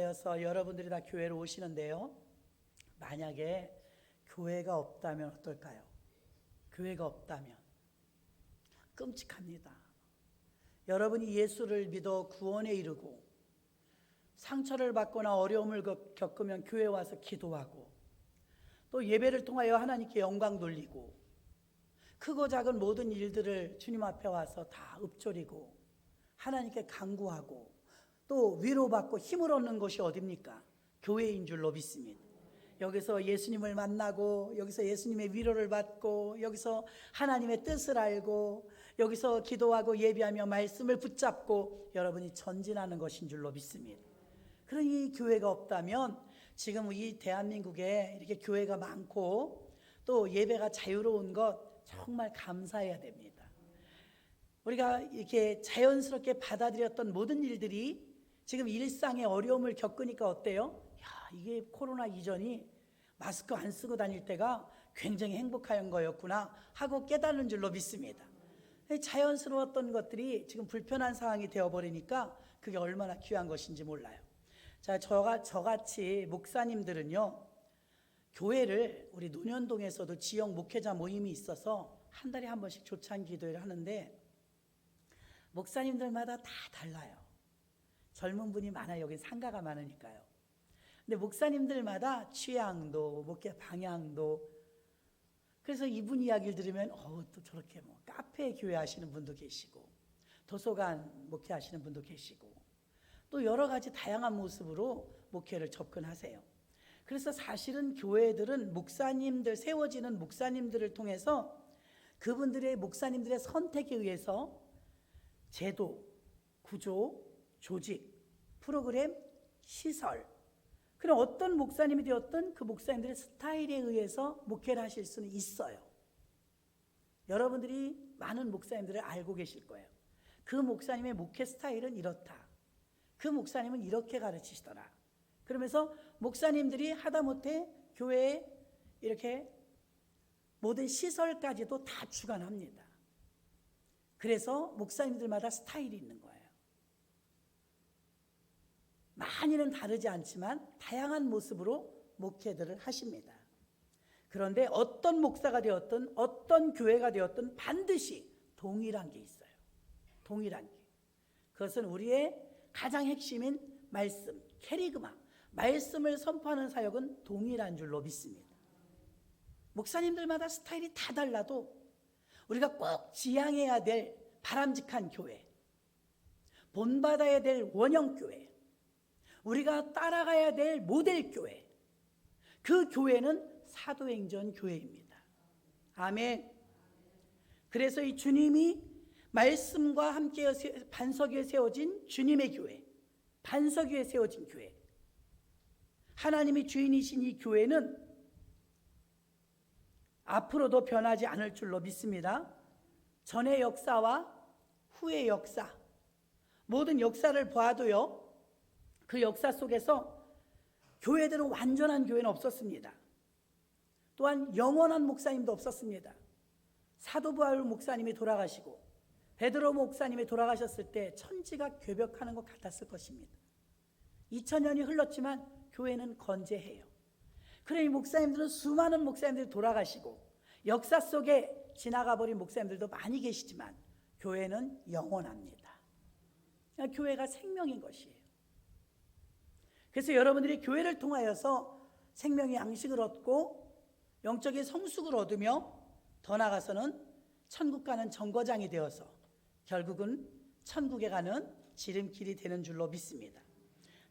통하여서 여러분들이 다 교회로 오시는데요, 만약에 교회가 없다면 어떨까요? 교회가 없다면 끔찍합니다. 여러분이 예수를 믿어 구원에 이르고 상처를 받거나 어려움을 겪으면 교회에 와서 기도하고, 또 예배를 통하여 하나님께 영광 돌리고, 크고 작은 모든 일들을 주님 앞에 와서 다 읊조리고 하나님께 간구하고 또 위로받고 힘을 얻는 곳이 어디입니까? 교회인 줄로 믿습니다. 여기서 예수님을 만나고, 여기서 예수님의 위로를 받고, 여기서 하나님의 뜻을 알고, 여기서 기도하고 예배하며 말씀을 붙잡고 여러분이 전진하는 것인 줄로 믿습니다. 그러니 교회가 없다면 지금 이 대한민국에 이렇게 교회가 많고 또 예배가 자유로운 것 정말 감사해야 됩니다. 우리가 이렇게 자연스럽게 받아들였던 모든 일들이 지금 일상의 어려움을 겪으니까 어때요? 이게 코로나 이전이 마스크 안 쓰고 다닐 때가 굉장히 행복한 거였구나 하고 깨닫는 줄로 믿습니다. 자연스러웠던 것들이 지금 불편한 상황이 되어버리니까 그게 얼마나 귀한 것인지 몰라요. 자, 저같이 목사님들은요, 교회를 우리 논현동에서도 지역 목회자 모임이 있어서 한 달에 한 번씩 조찬 기도를 하는데 목사님들마다 다 달라요. 젊은 분이 많아요. 여기 상가가 많으니까요. 근데 목사님들마다 취향도 목회 방향도, 그래서 이분 이야기를 들으면 또 저렇게 뭐 카페 교회 하시는 분도 계시고 도서관 목회 하시는 분도 계시고 또 여러 가지 다양한 모습으로 목회를 접근하세요. 그래서 사실은 교회들은 목사님들, 세워지는 목사님들을 통해서 그분들의 목사님들의 선택에 의해서 제도, 구조, 조직, 프로그램, 시설, 그럼 어떤 목사님이 되었든 그 목사님들의 스타일에 의해서 목회를 하실 수는 있어요. 여러분들이 많은 목사님들을 알고 계실 거예요. 그 목사님의 목회 스타일은 이렇다. 그 목사님은 이렇게 가르치시더라. 그러면서 목사님들이 하다못해 교회에 이렇게 모든 시설까지도 다 주관합니다. 그래서 목사님들마다 스타일이 있는 거예요. 많이는 다르지 않지만 다양한 모습으로 목회들을 하십니다. 그런데 어떤 목사가 되었든 어떤 교회가 되었든 반드시 동일한 게 있어요. 동일한 게. 그것은 우리의 가장 핵심인 말씀, 캐리그마, 말씀을 선포하는 사역은 동일한 줄로 믿습니다. 목사님들마다 스타일이 다 달라도 우리가 꼭 지향해야 될 바람직한 교회, 본받아야 될 원형교회, 우리가 따라가야 될 모델교회, 그 교회는 사도행전 교회입니다. 아멘. 그래서 이 주님이 말씀과 함께 반석 위에 세워진 주님의 교회, 반석 위에 세워진 교회, 하나님이 주인이신 이 교회는 앞으로도 변하지 않을 줄로 믿습니다. 전의 역사와 후의 역사, 모든 역사를 봐도요, 그 역사 속에서 교회들은 완전한 교회는 없었습니다. 또한 영원한 목사님도 없었습니다. 사도 바울 목사님이 돌아가시고 베드로 목사님이 돌아가셨을 때 천지가 괴벽하는 것 같았을 것입니다. 2000년이 흘렀지만 교회는 건재해요. 그러니 목사님들은, 수많은 목사님들이 돌아가시고 역사 속에 지나가 버린 목사님들도 많이 계시지만 교회는 영원합니다. 교회가 생명인 것이에요. 그래서 여러분들이 교회를 통하여서 생명의 양식을 얻고 영적인 성숙을 얻으며 더 나아가서는 천국 가는 정거장이 되어서 결국은 천국에 가는 지름길이 되는 줄로 믿습니다.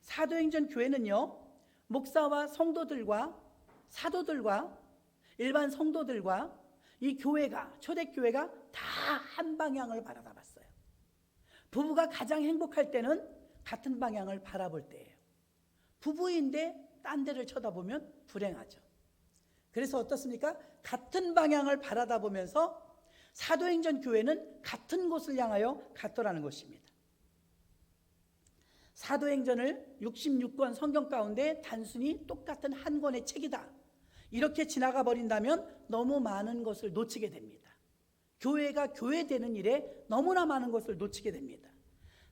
사도행전 교회는요, 목사와 성도들과 사도들과 일반 성도들과 이 교회가, 초대교회가 다 한 방향을 바라봤어요. 부부가 가장 행복할 때는 같은 방향을 바라볼 때예요. 부부인데 딴 데를 쳐다보면 불행하죠. 그래서 어떻습니까? 같은 방향을 바라다 보면서 사도행전 교회는 같은 곳을 향하여 갔더라는 것입니다. 사도행전을 66권 성경 가운데 단순히 똑같은 한 권의 책이다, 이렇게 지나가 버린다면 너무 많은 것을 놓치게 됩니다. 교회가 교회되는 일에 너무나 많은 것을 놓치게 됩니다.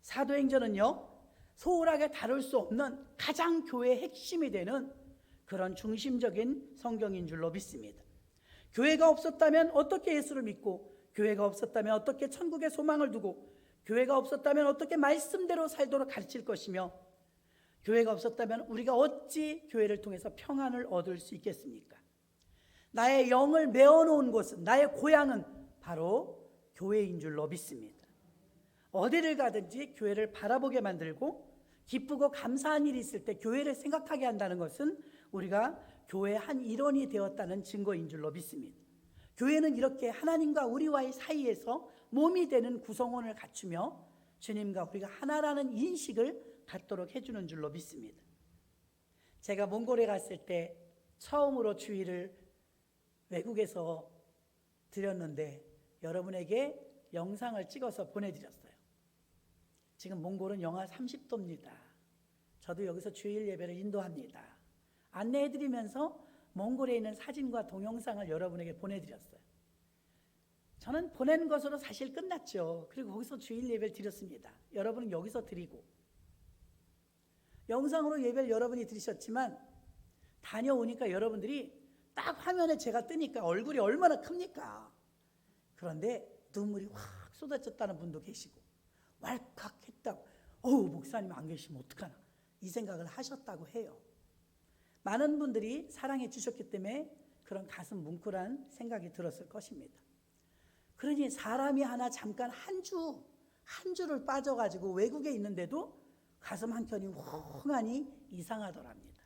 사도행전은요, 소홀하게 다룰 수 없는 가장 교회의 핵심이 되는 그런 중심적인 성경인 줄로 믿습니다. 교회가 없었다면 어떻게 예수를 믿고, 교회가 없었다면 어떻게 천국의 소망을 두고, 교회가 없었다면 어떻게 말씀대로 살도록 가르칠 것이며, 교회가 없었다면 우리가 어찌 교회를 통해서 평안을 얻을 수 있겠습니까? 나의 영을 메어놓은 곳은, 나의 고향은 바로 교회인 줄로 믿습니다. 어디를 가든지 교회를 바라보게 만들고 기쁘고 감사한 일이 있을 때 교회를 생각하게 한다는 것은 우리가 교회의 한 일원이 되었다는 증거인 줄로 믿습니다. 교회는 이렇게 하나님과 우리와의 사이에서 몸이 되는 구성원을 갖추며 주님과 우리가 하나라는 인식을 갖도록 해주는 줄로 믿습니다. 제가 몽골에 갔을 때 처음으로 주일을 외국에서 드렸는데 여러분에게 영상을 찍어서 보내드렸어요. 지금 몽골은 영하 30도입니다. 저도 여기서 주일 예배를 인도합니다. 안내해드리면서 몽골에 있는 사진과 동영상을 여러분에게 보내드렸어요. 저는 보낸 것으로 사실 끝났죠. 그리고 거기서 주일 예배를 드렸습니다. 여러분은 여기서 드리고, 영상으로 예배를 여러분이 들으셨지만 다녀오니까 여러분들이 딱 화면에 제가 뜨니까 얼굴이 얼마나 큽니까? 그런데 눈물이 확 쏟아졌다는 분도 계시고, 왈칵했다고, 목사님 안 계시면 어떡하나, 이 생각을 하셨다고 해요. 많은 분들이 사랑해 주셨기 때문에 그런 가슴 뭉클한 생각이 들었을 것입니다. 그러니 사람이 하나 잠깐 한 주를 빠져가지고 외국에 있는데도 가슴 한켠이 웅하니 이상하더랍니다.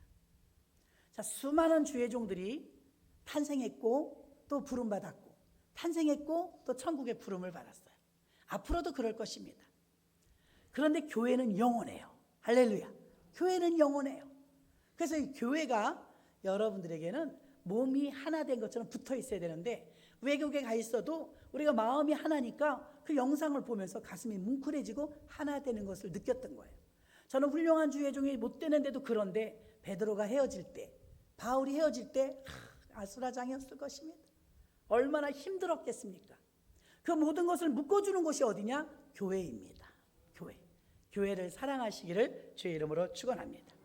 자, 수많은 주의 종들이 탄생했고 또 부름받았고, 탄생했고 또 천국의 부름을 받았어요. 앞으로도 그럴 것입니다. 그런데 교회는 영원해요. 할렐루야. 교회는 영원해요. 그래서 이 교회가 여러분들에게는 몸이 하나 된 것처럼 붙어 있어야 되는데, 외국에 가 있어도 우리가 마음이 하나니까 그 영상을 보면서 가슴이 뭉클해지고 하나 되는 것을 느꼈던 거예요. 저는 훌륭한 주의 종이 못 되는데도 그런데 베드로가 헤어질 때, 바울이 헤어질 때 아수라장이었을 것입니다. 얼마나 힘들었겠습니까? 그 모든 것을 묶어주는 곳이 어디냐? 교회입니다. 교회를 사랑하시기를 주의 이름으로 축원합니다.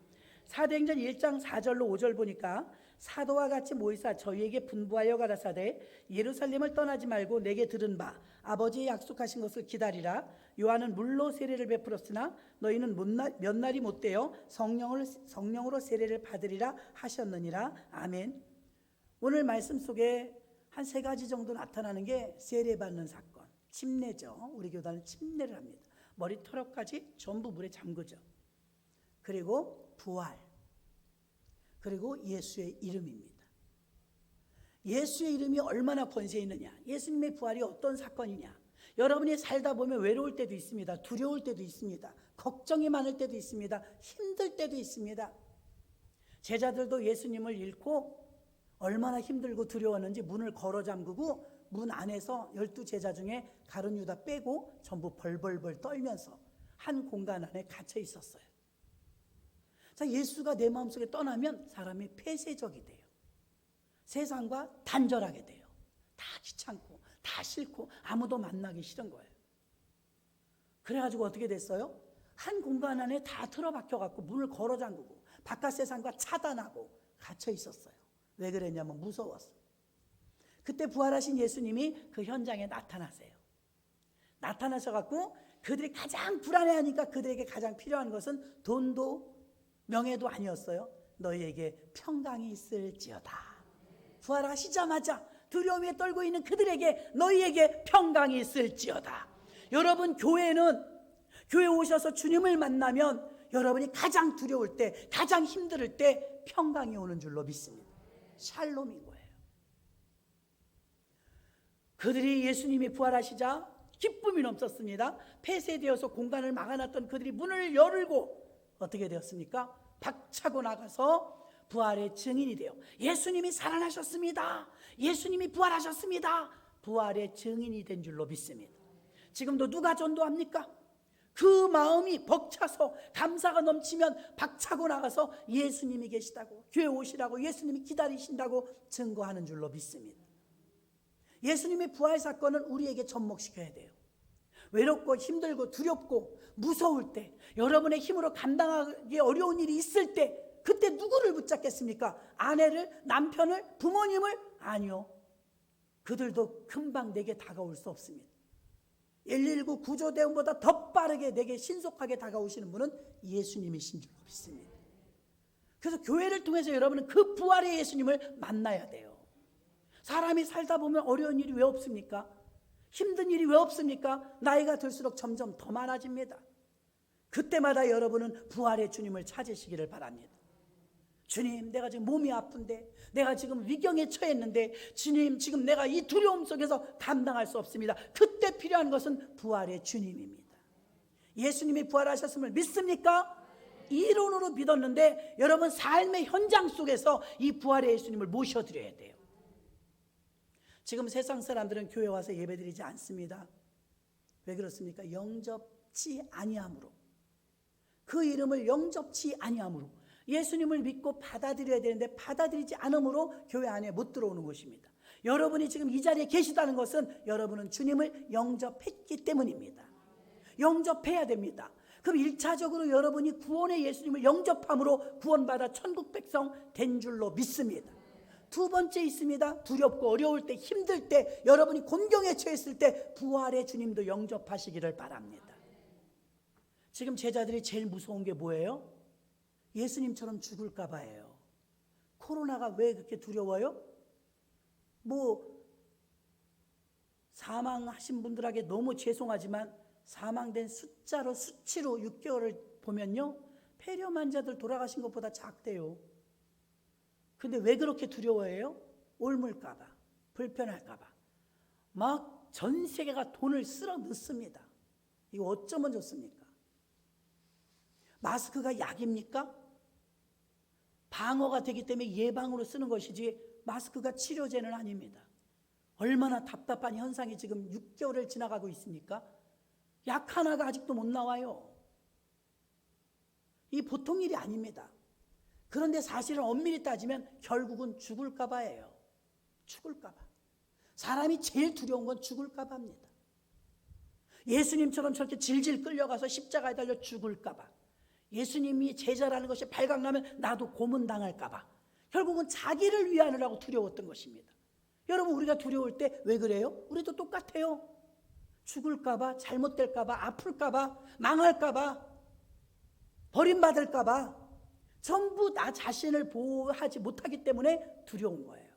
사도행전 1장 4절로 5절 보니까, 사도와 같이 모이사 저희에게 분부하여 가라사대 예루살렘을 떠나지 말고 내게 들은 바 아버지의 약속하신 것을 기다리라. 요한은 물로 세례를 베풀었으나 너희는 몇 날이 못되어 성령으로 세례를 받으리라 하셨느니라. 아멘. 오늘 말씀 속에 한 3가지 정도 나타나는 게 세례받는 사건, 침례죠. 우리 교단은 침례를 합니다. 머리털까지 전부 물에 잠그죠. 그리고 부활, 그리고 예수의 이름입니다. 예수의 이름이 얼마나 권세 있느냐, 예수님의 부활이 어떤 사건이냐. 여러분이 살다 보면 외로울 때도 있습니다. 두려울 때도 있습니다. 걱정이 많을 때도 있습니다. 힘들 때도 있습니다. 제자들도 예수님을 잃고 얼마나 힘들고 두려웠는지 문을 걸어 잠그고 문 안에서 12제자 중에 가룟 유다 빼고 전부 벌벌벌 떨면서 한 공간 안에 갇혀 있었어요. 자, 예수가 내 마음속에 떠나면 사람이 폐쇄적이 돼요. 세상과 단절하게 돼요. 다 귀찮고 다 싫고 아무도 만나기 싫은 거예요. 그래가지고 어떻게 됐어요? 한 공간 안에 다 틀어박혀갖고 문을 걸어 잠그고 바깥 세상과 차단하고 갇혀 있었어요. 왜 그랬냐면 무서웠어요. 그때 부활하신 예수님이 그 현장에 나타나세요. 나타나셔갖고 그들이 가장 불안해하니까 그들에게 가장 필요한 것은 돈도 명예도 아니었어요. 너희에게 평강이 있을지어다. 부활하시자마자 두려움에 떨고 있는 그들에게 너희에게 평강이 있을지어다. 여러분, 교회에 오셔서 주님을 만나면 여러분이 가장 두려울 때, 가장 힘들 때 평강이 오는 줄로 믿습니다. 샬롬인 거예요. 그들이 예수님이 부활하시자 기쁨이 넘쳤습니다. 폐쇄되어서 공간을 막아놨던 그들이 문을 열고 어떻게 되었습니까? 박차고 나가서 부활의 증인이 되어 예수님이 살아나셨습니다. 예수님이 부활하셨습니다. 부활의 증인이 된 줄로 믿습니다. 지금도 누가 전도합니까? 그 마음이 벅차서 감사가 넘치면 박차고 나가서 예수님이 계시다고, 교회 오시라고, 예수님이 기다리신다고 증거하는 줄로 믿습니다. 예수님의 부활 사건은 우리에게 접목시켜야 돼요. 외롭고 힘들고 두렵고 무서울 때, 여러분의 힘으로 감당하기 어려운 일이 있을 때, 그때 누구를 붙잡겠습니까? 아내를, 남편을, 부모님을? 아니요. 그들도 금방 내게 다가올 수 없습니다. 119 구조대원보다 더 빠르게 내게 신속하게 다가오시는 분은 예수님이신 줄 믿습니다. 그래서 교회를 통해서 여러분은 그 부활의 예수님을 만나야 돼요. 사람이 살다 보면 어려운 일이 왜 없습니까? 힘든 일이 왜 없습니까? 나이가 들수록 점점 더 많아집니다. 그때마다 여러분은 부활의 주님을 찾으시기를 바랍니다. 주님, 내가 지금 몸이 아픈데, 내가 지금 위경에 처했는데, 주님, 지금 내가 이 두려움 속에서 감당할 수 없습니다. 그때 필요한 것은 부활의 주님입니다. 예수님이 부활하셨음을 믿습니까? 이론으로 믿었는데 여러분 삶의 현장 속에서 이 부활의 예수님을 모셔드려야 돼요. 지금 세상 사람들은 교회 와서 예배드리지 않습니다. 왜 그렇습니까? 영접치 아니함으로, 그 이름을 영접치 아니함으로, 예수님을 믿고 받아들여야 되는데 받아들이지 않음으로 교회 안에 못 들어오는 것입니다. 여러분이 지금 이 자리에 계시다는 것은 여러분은 주님을 영접했기 때문입니다. 영접해야 됩니다. 그럼 1차적으로 여러분이 구원의 예수님을 영접함으로 구원받아 천국 백성 된 줄로 믿습니다. 두 번째 있습니다. 두렵고 어려울 때, 힘들 때, 여러분이 곤경에 처했을 때 부활의 주님도 영접하시기를 바랍니다. 지금 제자들이 제일 무서운 게 뭐예요? 예수님처럼 죽을까 봐예요. 코로나가 왜 그렇게 두려워요? 사망하신 분들에게 너무 죄송하지만 사망된 숫자로, 수치로 6개월을 보면요, 폐렴 환자들 돌아가신 것보다 작대요. 근데 왜 그렇게 두려워해요? 옮을까 봐, 불편할까 봐. 막 전 세계가 돈을 쓸어 넣습니다. 이거 어쩌면 좋습니까? 마스크가 약입니까? 방어가 되기 때문에 예방으로 쓰는 것이지 마스크가 치료제는 아닙니다. 얼마나 답답한 현상이 지금 6개월을 지나가고 있습니까? 약 하나가 아직도 못 나와요. 이 보통 일이 아닙니다. 그런데 사실은 엄밀히 따지면 결국은 죽을까 봐예요. 죽을까 봐. 사람이 제일 두려운 건 죽을까 봐입니다. 예수님처럼 저렇게 질질 끌려가서 십자가에 달려 죽을까 봐. 예수님이 제자라는 것이 발각나면 나도 고문당할까 봐. 결국은 자기를 위하느라고 두려웠던 것입니다. 여러분, 우리가 두려울 때 왜 그래요? 우리도 똑같아요. 죽을까 봐, 잘못될까 봐, 아플까 봐, 망할까 봐, 버림받을까 봐, 전부 나 자신을 보호하지 못하기 때문에 두려운 거예요.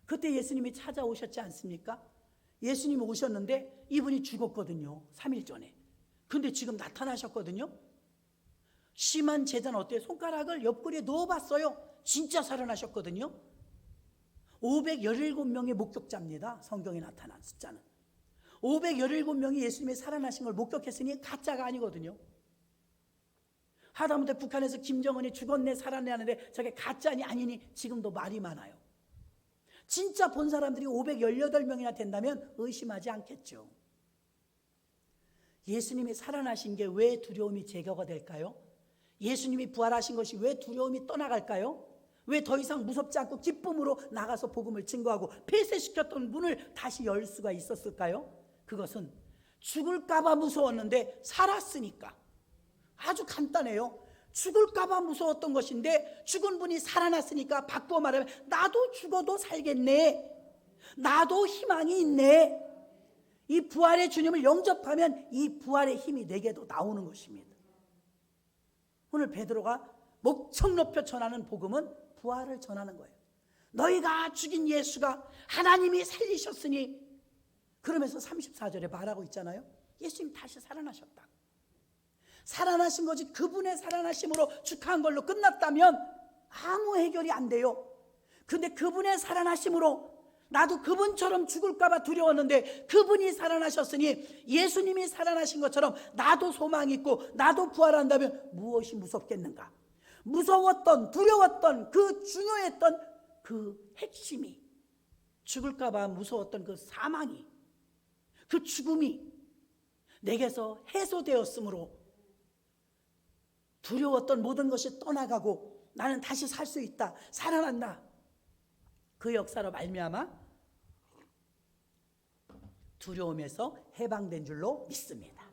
그때 예수님이 찾아오셨지 않습니까? 예수님이 오셨는데 이분이 죽었거든요. 3일 전에. 근데 지금 나타나셨거든요. 심한 재단 어때요? 손가락을 옆구리에 넣어봤어요. 진짜 살아나셨거든요. 517명의 목격자입니다. 성경에 나타난 숫자는. 517명이 예수님이 살아나신 걸 목격했으니 가짜가 아니거든요. 하다못해 북한에서 김정은이 죽었네 살았네 하는데 저게 가짜니 아니니 지금도 말이 많아요. 진짜 본 사람들이 518명이나 된다면 의심하지 않겠죠. 예수님이 살아나신 게 왜 두려움이 제거가 될까요? 예수님이 부활하신 것이 왜 두려움이 떠나갈까요? 왜 더 이상 무섭지 않고 기쁨으로 나가서 복음을 증거하고 폐쇄시켰던 문을 다시 열 수가 있었을까요? 그것은 죽을까 봐 무서웠는데 살았으니까. 아주 간단해요. 죽을까 봐 무서웠던 것인데 죽은 분이 살아났으니까 바꾸어 말하면 나도 죽어도 살겠네. 나도 희망이 있네. 이 부활의 주님을 영접하면 이 부활의 힘이 내게도 나오는 것입니다. 오늘 베드로가 목청 높여 전하는 복음은 부활을 전하는 거예요. 너희가 죽인 예수가 하나님이 살리셨으니, 그러면서 34절에 말하고 있잖아요. 예수님 다시 살아나셨다. 살아나신 거지 그분의 살아나심으로 축하한 걸로 끝났다면 아무 해결이 안 돼요. 근데 그분의 살아나심으로 나도 그분처럼 죽을까 봐 두려웠는데 그분이 살아나셨으니 예수님이 살아나신 것처럼 나도 소망이 있고 나도 부활한다면 무엇이 무섭겠는가? 무서웠던, 두려웠던, 그 중요했던 그 핵심이, 죽을까 봐 무서웠던 그 사망이, 그 죽음이 내게서 해소되었으므로 두려웠던 모든 것이 떠나가고 나는 다시 살 수 있다, 살아난다. 그 역사로 말미암아 두려움에서 해방된 줄로 믿습니다.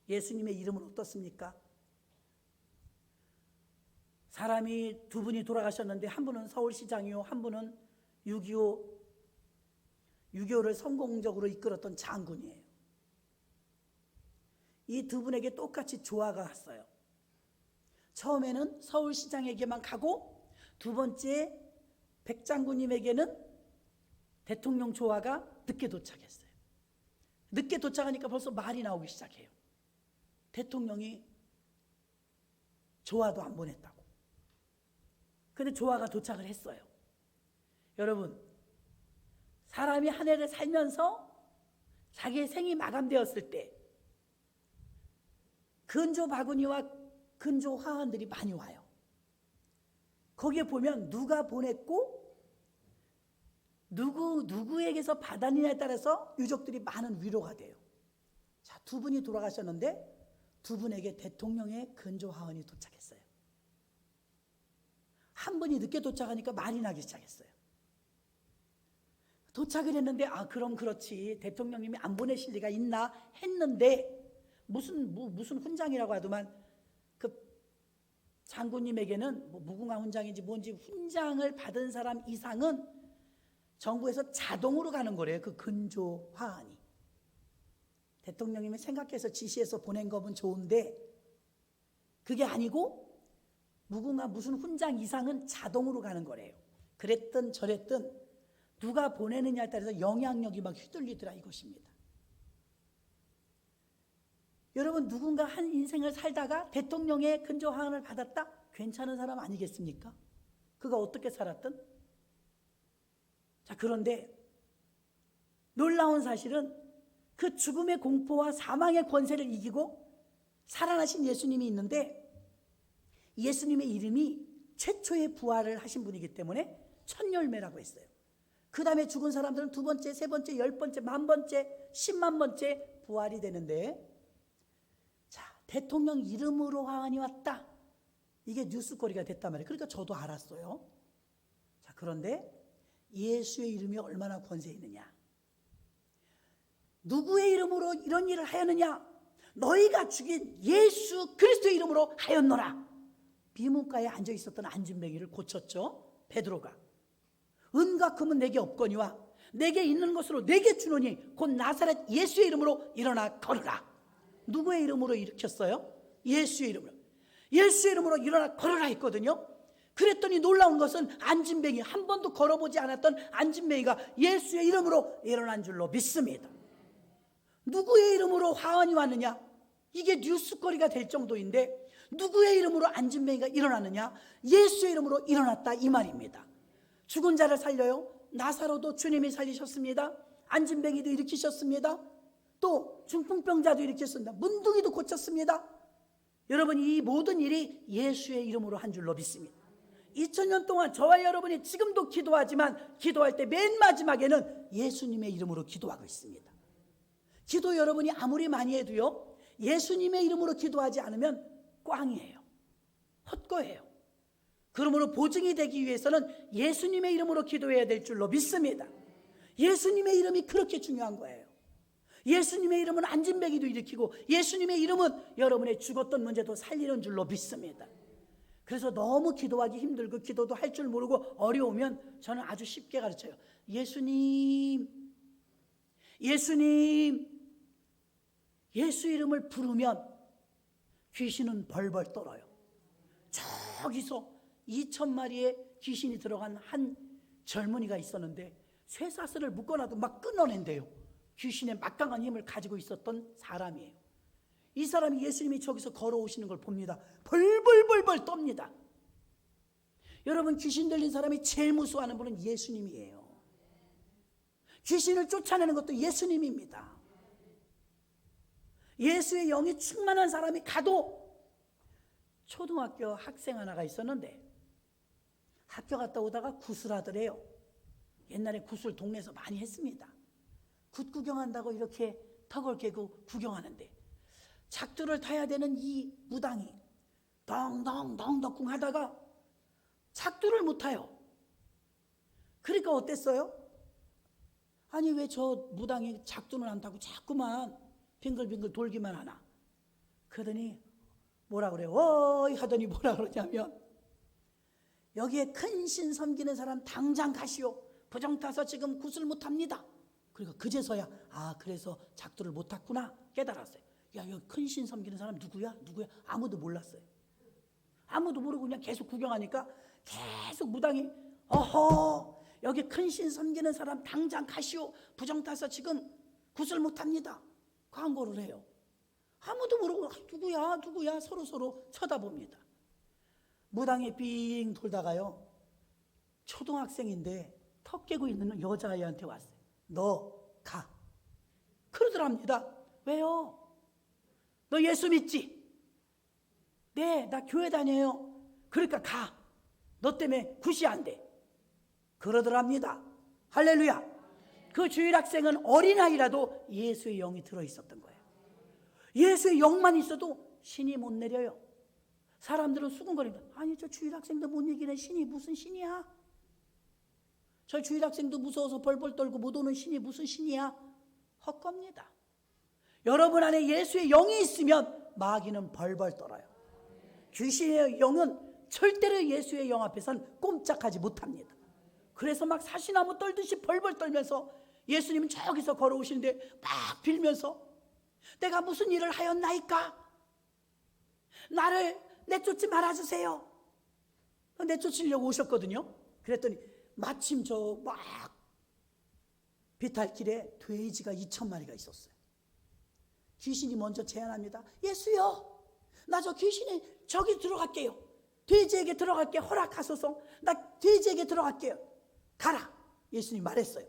예수님의 이름은 어떻습니까? 사람이 두 분이 돌아가셨는데 한 분은 서울시장이요, 한 분은 6.25를 성공적으로 이끌었던 장군이에요. 이 두 분에게 똑같이 조화가 왔어요. 처음에는 서울시장에게만 가고 두 번째 백장군님에게는 대통령 조화가 늦게 도착했어요. 늦게 도착하니까 벌써 말이 나오기 시작해요. 대통령이 조화도 안 보냈다고. 근데 조화가 도착을 했어요. 여러분, 사람이 한 해를 살면서 자기의 생이 마감되었을 때 근조 바구니와 근조 화환들이 많이 와요. 거기에 보면 누가 보냈고 누구에게서 받았느냐에 따라서 유족들이 많은 위로가 돼요. 자, 두 분이 돌아가셨는데 두 분에게 대통령의 근조 화환이 도착했어요. 한 분이 늦게 도착하니까 말이 나기 시작했어요. 도착을 했는데 그럼 그렇지, 대통령님이 안 보내실 리가 있나 했는데 무슨 훈장이라고 하더만 그 장군님에게는 무궁화 훈장인지 뭔지 훈장을 받은 사람 이상은 정부에서 자동으로 가는 거래요. 그 근조 화환이. 대통령님이 생각해서 지시해서 보낸 거면 좋은데 그게 아니고 무궁화 무슨 훈장 이상은 자동으로 가는 거래요. 그랬든 저랬든 누가 보내느냐에 따라서 영향력이 막 휘둘리더라 이것입니다. 여러분, 누군가 한 인생을 살다가 대통령의 근조 화환을 받았다? 괜찮은 사람 아니겠습니까? 그가 어떻게 살았든? 자, 그런데 놀라운 사실은 그 죽음의 공포와 사망의 권세를 이기고 살아나신 예수님이 있는데 예수님의 이름이 최초의 부활을 하신 분이기 때문에 첫 열매라고 했어요. 그 다음에 죽은 사람들은 두 번째, 세 번째, 10번째, 10,000번째, 100,000번째 부활이 되는데, 자, 대통령 이름으로 화환이 왔다. 이게 뉴스거리가 됐단 말이에요. 그러니까 저도 알았어요. 자, 그런데 예수의 이름이 얼마나 권세 있느냐? 누구의 이름으로 이런 일을 하였느냐? 너희가 죽인 예수 그리스도의 이름으로 하였노라. 비문가에 앉아 있었던 안진뱅이를 고쳤죠. 베드로가. 은과 금은 내게 없거니와 내게 있는 것으로 내게 주노니 곧 나사렛 예수의 이름으로 일어나 걸으라. 누구의 이름으로 일으켰어요? 예수의 이름으로. 예수의 이름으로 일어나 걸으라 했거든요. 그랬더니 놀라운 것은 안진뱅이, 한 번도 걸어보지 않았던 안진뱅이가 예수의 이름으로 일어난 줄로 믿습니다. 누구의 이름으로 화환이 왔느냐? 이게 뉴스거리가 될 정도인데 누구의 이름으로 안진뱅이가 일어났느냐? 예수의 이름으로 일어났다 이 말입니다. 죽은 자를 살려요. 나사로도 주님이 살리셨습니다. 안진뱅이도 일으키셨습니다. 또 중풍병자도 일으켰습니다. 문둥이도 고쳤습니다. 여러분, 이 모든 일이 예수의 이름으로 한 줄로 믿습니다. 2000년 동안 저와 여러분이 지금도 기도하지만 기도할 때 맨 마지막에는 예수님의 이름으로 기도하고 있습니다. 기도 여러분이 아무리 많이 해도요, 예수님의 이름으로 기도하지 않으면 꽝이에요. 헛거예요. 그러므로 보증이 되기 위해서는 예수님의 이름으로 기도해야 될 줄로 믿습니다. 예수님의 이름이 그렇게 중요한 거예요. 예수님의 이름은 안진뱅이도 일으키고 예수님의 이름은 여러분의 죽었던 문제도 살리는 줄로 믿습니다. 그래서 너무 기도하기 힘들고 기도도 할 줄 모르고 어려우면 저는 아주 쉽게 가르쳐요. 예수님, 예수님, 예수 이름을 부르면 귀신은 벌벌 떨어요. 저기서 2,000마리의 귀신이 들어간 한 젊은이가 있었는데 쇠사슬을 묶어놔도 막 끊어낸대요. 귀신의 막강한 힘을 가지고 있었던 사람이에요. 이 사람이 예수님이 저기서 걸어오시는 걸 봅니다. 벌벌벌벌 떱니다. 여러분, 귀신 들린 사람이 제일 무서워하는 분은 예수님이에요. 귀신을 쫓아내는 것도 예수님입니다. 예수의 영이 충만한 사람이 가도, 초등학교 학생 하나가 있었는데 학교 갔다 오다가 구슬하더래요. 옛날에 구슬 동네에서 많이 했습니다. 굿 구경한다고 이렇게 턱을 깨고 구경하는데 작두를 타야 되는 이 무당이 덩덩덩덩 하다가 작두를 못 타요. 그러니까 어땠어요? 아니 왜 저 무당이 작두는 않다고 자꾸만 빙글빙글 돌기만 하나. 그러더니 뭐라 그래요? 어이 하더니 뭐라 그러냐면, 여기에 큰 신 섬기는 사람 당장 가시오. 부정 타서 지금 굿을 못합니다. 그러니까 그제서야 그래서 작두를 못했구나 깨달았어요. 야, 여기 큰 신 섬기는 사람 누구야? 아무도 몰랐어요. 아무도 모르고 그냥 계속 구경하니까 계속 무당이 어허, 여기 큰 신 섬기는 사람 당장 가시오. 부정 타서 지금 굿을 못합니다. 광고를 해요. 아무도 모르고 누구야 서로 쳐다봅니다. 무당이 빙 돌다가요, 초등학생인데 턱 깨고 있는 여자아이한테 왔어요. 너 가. 그러더랍니다. 왜요? 너 예수 믿지? 네, 나 교회 다녀요. 그러니까 가. 너 때문에 굿이 안 돼. 그러더랍니다. 할렐루야. 그 주일학생은 어린아이라도 예수의 영이 들어있었던 거예요. 예수의 영만 있어도 신이 못 내려요. 사람들은 수군거립니다. 아니 저 주일학생도 못 이기는 신이 무슨 신이야? 저 주일학생도 무서워서 벌벌 떨고 못 오는 신이 무슨 신이야? 헛겁니다. 여러분 안에 예수의 영이 있으면 마귀는 벌벌 떨어요. 귀신의 영은 절대로 예수의 영 앞에서는 꼼짝하지 못합니다. 그래서 막 사시나무 떨듯이 벌벌 떨면서 예수님은 저기서 걸어오시는데 막 빌면서 내가 무슨 일을 하였나이까? 나를 내쫓지 말아주세요. 내쫓으려고 오셨거든요. 그랬더니 마침 저 막 비탈길에 돼지가 2,000마리가 있었어요. 귀신이 먼저 제안합니다. 예수요, 나 저 귀신이 저기 들어갈게요. 돼지에게 들어갈게 허락하소서. 나 돼지에게 들어갈게요. 가라. 예수님 말했어요.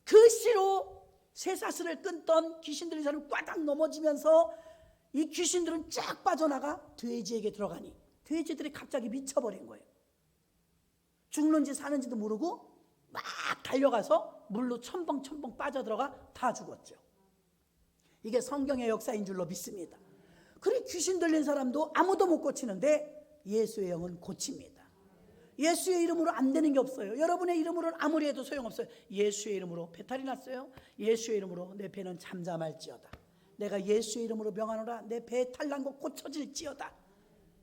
그 씨로 쇠사슬을 끊던 귀신들이 사람 꽈당 넘어지면서 이 귀신들은 쫙 빠져나가 돼지에게 들어가니 돼지들이 갑자기 미쳐버린 거예요. 죽는지 사는지도 모르고 막 달려가서 물로 첨벙첨벙 빠져들어가 다 죽었죠. 이게 성경의 역사인 줄로 믿습니다. 그래 귀신 들린 사람도 아무도 못 고치는데 예수의 영은 고칩니다. 예수의 이름으로 안 되는 게 없어요. 여러분의 이름으로는 아무리 해도 소용없어요. 예수의 이름으로 배탈이 났어요. 예수의 이름으로 내 배는 잠잠할지어다. 내가 예수의 이름으로 명하노라 내 배에 탈난 거 고쳐질지어다.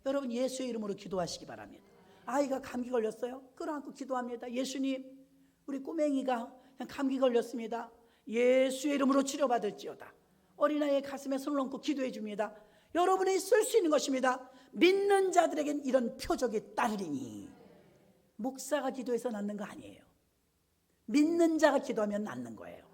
여러분 예수의 이름으로 기도하시기 바랍니다. 아이가 감기 걸렸어요. 끌어안고 기도합니다. 예수님, 우리 꼬맹이가 그냥 감기 걸렸습니다. 예수의 이름으로 치료받을지어다. 어린아이의 가슴에 손을 얹고 기도해 줍니다. 여러분이 쓸 수 있는 것입니다. 믿는 자들에겐 이런 표적이 따르리니. 목사가 기도해서 낫는 거 아니에요. 믿는 자가 기도하면 낫는 거예요.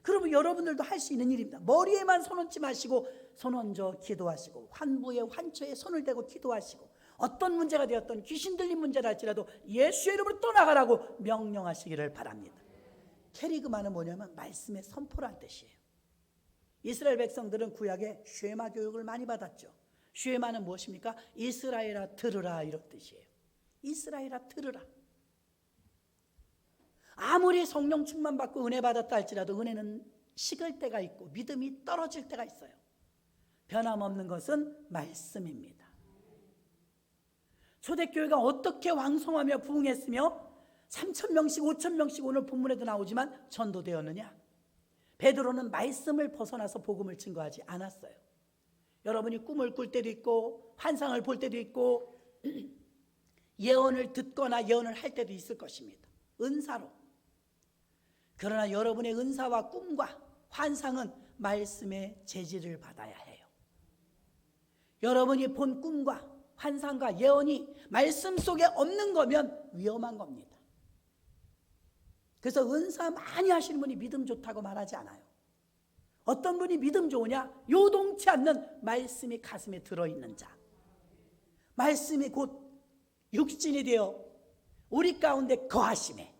그러면 여러분들도 할 수 있는 일입니다. 머리에만 손 얹지 마시고 손 얹어 기도하시고 환부에 환초에 손을 대고 기도하시고 어떤 문제가 되었던 귀신 들린 문제라 할지라도 예수의 이름으로 떠나가라고 명령하시기를 바랍니다. 캐리그마는 뭐냐면 말씀의 선포란 뜻이에요. 이스라엘 백성들은 구약에 쉐마 교육을 많이 받았죠. 쉐마는 무엇입니까? 이스라엘아 들으라 이런 뜻이에요. 이스라엘아 들으라. 아무리 성령 충만 받고 은혜 받았다 할지라도 은혜는 식을 때가 있고 믿음이 떨어질 때가 있어요. 변함없는 것은 말씀입니다. 초대교회가 어떻게 왕성하며 부흥했으며 3,000명씩 5,000명씩 오늘 본문에도 나오지만 전도되었느냐? 베드로는 말씀을 벗어나서 복음을 증거하지 않았어요. 여러분이 꿈을 꿀 때도 있고 환상을 볼 때도 있고 예언을 듣거나 예언을 할 때도 있을 것입니다. 은사로. 그러나 여러분의 은사와 꿈과 환상은 말씀의 제지를 받아야 해요. 여러분이 본 꿈과 환상과 예언이 말씀 속에 없는 거면 위험한 겁니다. 그래서 은사 많이 하시는 분이 믿음 좋다고 말하지 않아요. 어떤 분이 믿음 좋으냐? 요동치 않는 말씀이 가슴에 들어있는 자. 말씀이 곧 육신이 되어 우리 가운데 거하심에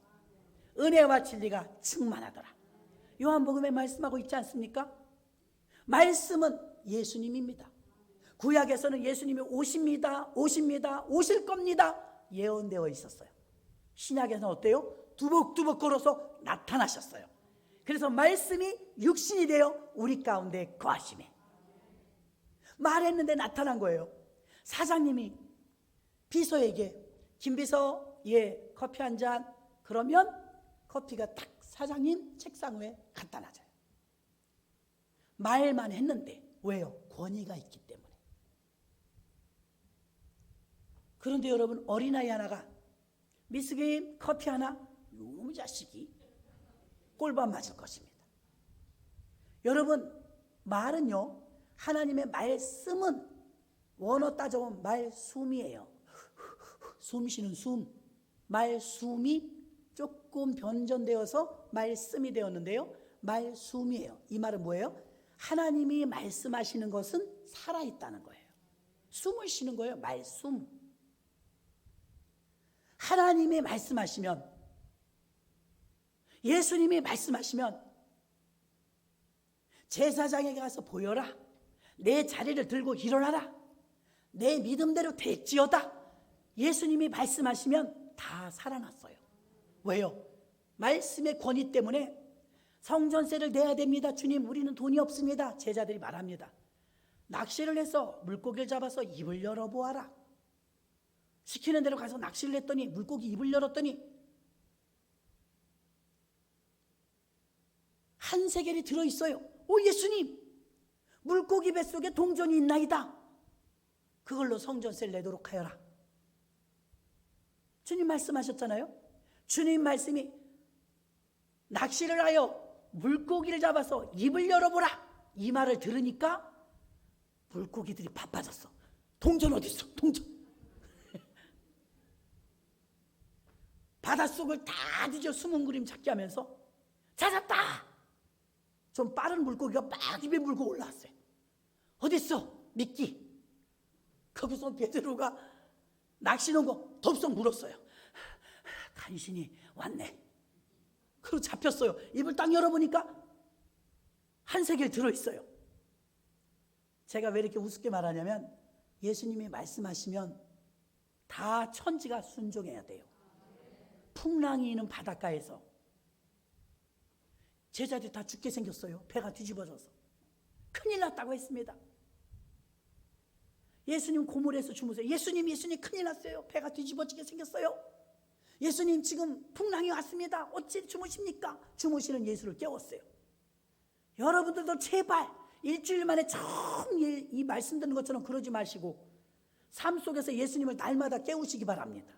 은혜와 진리가 충만하더라. 요한복음에 말씀하고 있지 않습니까? 말씀은 예수님입니다. 구약에서는 예수님이 오십니다, 오실 겁니다 예언되어 있었어요. 신약에서는 어때요? 두벅두벅 걸어서 나타나셨어요. 그래서 말씀이 육신이 되어 우리 가운데 거하심에 말했는데 나타난 거예요. 사장님이 비서에게 김비서 커피 한 잔. 그러면 커피가 딱 사장님 책상 위에 갖다 놔줘요. 말만 했는데. 왜요? 권위가 있기 때문에. 그런데 여러분, 어린아이 하나가 미스김 커피 하나? 이놈의 자식이 꼴밥 맞을 것입니다. 여러분, 말은요, 하나님의 말씀은 원어 따져보면 말숨이에요. 숨 쉬는 숨. 말숨이 조금 변전되어서 말씀이 되었는데요, 말숨이에요. 이 말은 뭐예요? 하나님이 말씀하시는 것은 살아있다는 거예요. 숨을 쉬는 거예요. 말숨. 하나님이 말씀하시면, 예수님이 말씀하시면 제사장에게 가서 보여라, 내 자리를 들고 일어나라, 내 믿음대로 될지어다. 예수님이 말씀하시면 다 살아났어요. 왜요? 말씀의 권위 때문에. 성전세를 내야 됩니다. 주님, 우리는 돈이 없습니다. 제자들이 말합니다. 낚시를 해서 물고기를 잡아서 입을 열어보아라. 시키는 대로 가서 낚시를 했더니 물고기 입을 열었더니 한 세겔이 들어있어요. 오, 예수님, 물고기 뱃속에 동전이 있나이다. 그걸로 성전세를 내도록 하여라. 주님 말씀하셨잖아요. 주님 말씀이 낚시를 하여 물고기를 잡아서 입을 열어보라, 이 말을 들으니까 물고기들이 바빠졌어. 동전 어디 있어? 동전. 바닷속을 다 뒤져 숨은 그림 찾기 하면서 찾았다. 좀 빠른 물고기가 막 입에 물고 올라왔어요. 어디 있어? 미끼. 거기서 베드로가 낚시 놓은 거 덥석 물었어요. 간신히 왔네. 그리고 잡혔어요. 입을 딱 열어보니까 한 세겔 들어있어요. 제가 왜 이렇게 우습게 말하냐면, 예수님이 말씀하시면 다 천지가 순종해야 돼요. 풍랑이 있는 바닷가에서 제자들이 다 죽게 생겼어요. 배가 뒤집어져서 큰일 났다고 했습니다. 예수님 고물에서 주무세요. 예수님 큰일 났어요. 배가 뒤집어지게 생겼어요. 예수님 지금 풍랑이 왔습니다. 어찌 주무십니까? 주무시는 예수를 깨웠어요. 여러분들도 제발 일주일 만에 처음 이 말씀 듣는 것처럼 그러지 마시고 삶 속에서 예수님을 날마다 깨우시기 바랍니다.